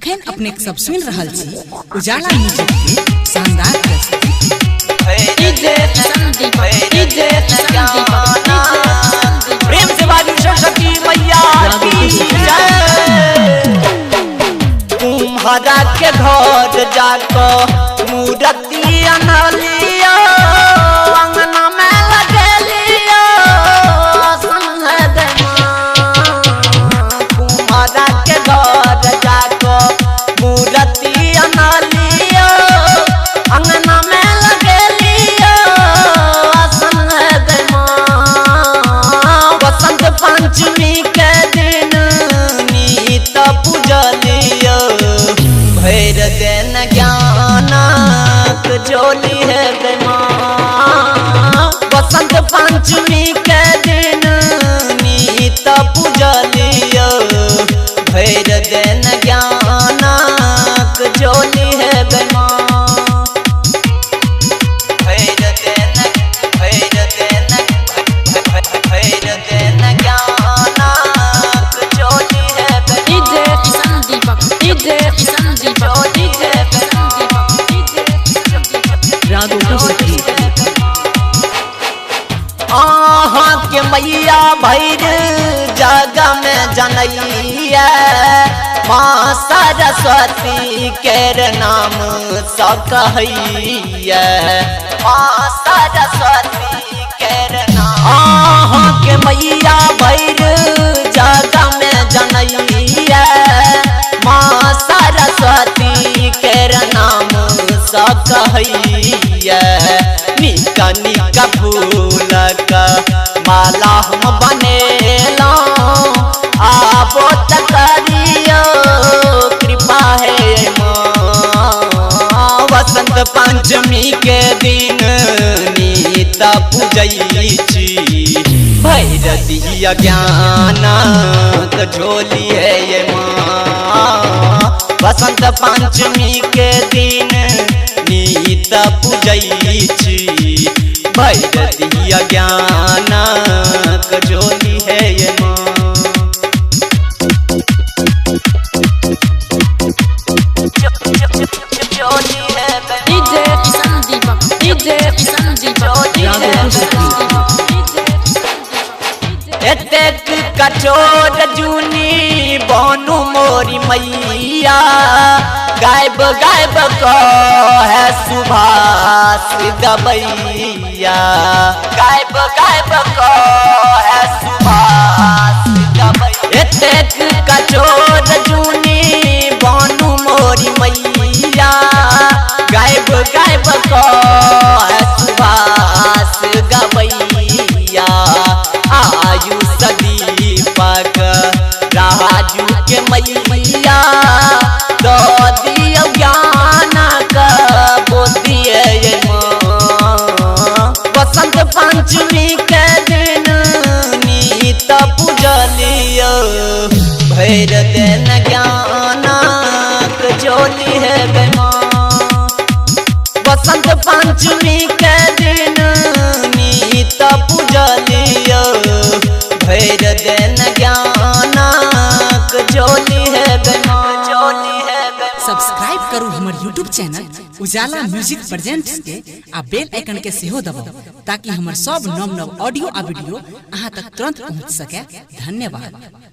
अखन अपने सब सुन रहल छी उजाला म्यूजिक के शानदार प्रस्तुति। प्रेम से बाजू सरस्वती मैया की जय। तुम्हारा के घर जाको मूर्ति अनलिया अंगना में लगलिया संग तुम्हारा के घर जाको मूर्ति अनलिया अंगना में लगलिया संग बसंत पंचमी के दिन नीत पूजलिया भैर दिन ज्ञानक जोली है बसंत पंचमी के दिन नीत पूजलिया भैर दिन ज्ञानक जोली है के मैया भैर जगह में जनैया माँ सरस्वती केर नाम सकैया माँ सरस्वती केर नाम के मैया भैर जगह में जनैया माँ सरस्वती केर नाम सकैया निका निका फूल का माला हम बनेला आबो तकरियो कृपा है माँ वसंत पंचमी के दिन नीता पूजई छी भैर दिया ज्ञान झोली है ये माँ वसंत पंचमी के दिन नीता पूजई छी भैर दिया ज्ञान कजोली है ये माँ एतेक कठोर जूनी बनू मोरी मैया गायब गायब को है सुभाष गबैया गायब गायब को है सुभाष गबैया एतेक कठोर जूनी बनू मोरी मैया गायब गायब को है सुभाष गबैया आयु सदीपक राजू के मैया दो दियो ज्ञान का बुद्धि ये वसंत पंचमी के दिन नीत पूजलियो भैर दिन ज्ञान जोली है वसंत पंचमी के दिन नीत पूजलियो भैर दिन ज्ञान जोली है सब्सक्राइब करू हमर YouTube चैनल उजाला म्यूजिक प्रेजेंट्स के आ बेल आइकन के सेहो दबाउ ताकि हमर सब नव नव ऑडियो आ वीडियो अहाँ तक तुरंत पहुंच सके। धन्यवाद।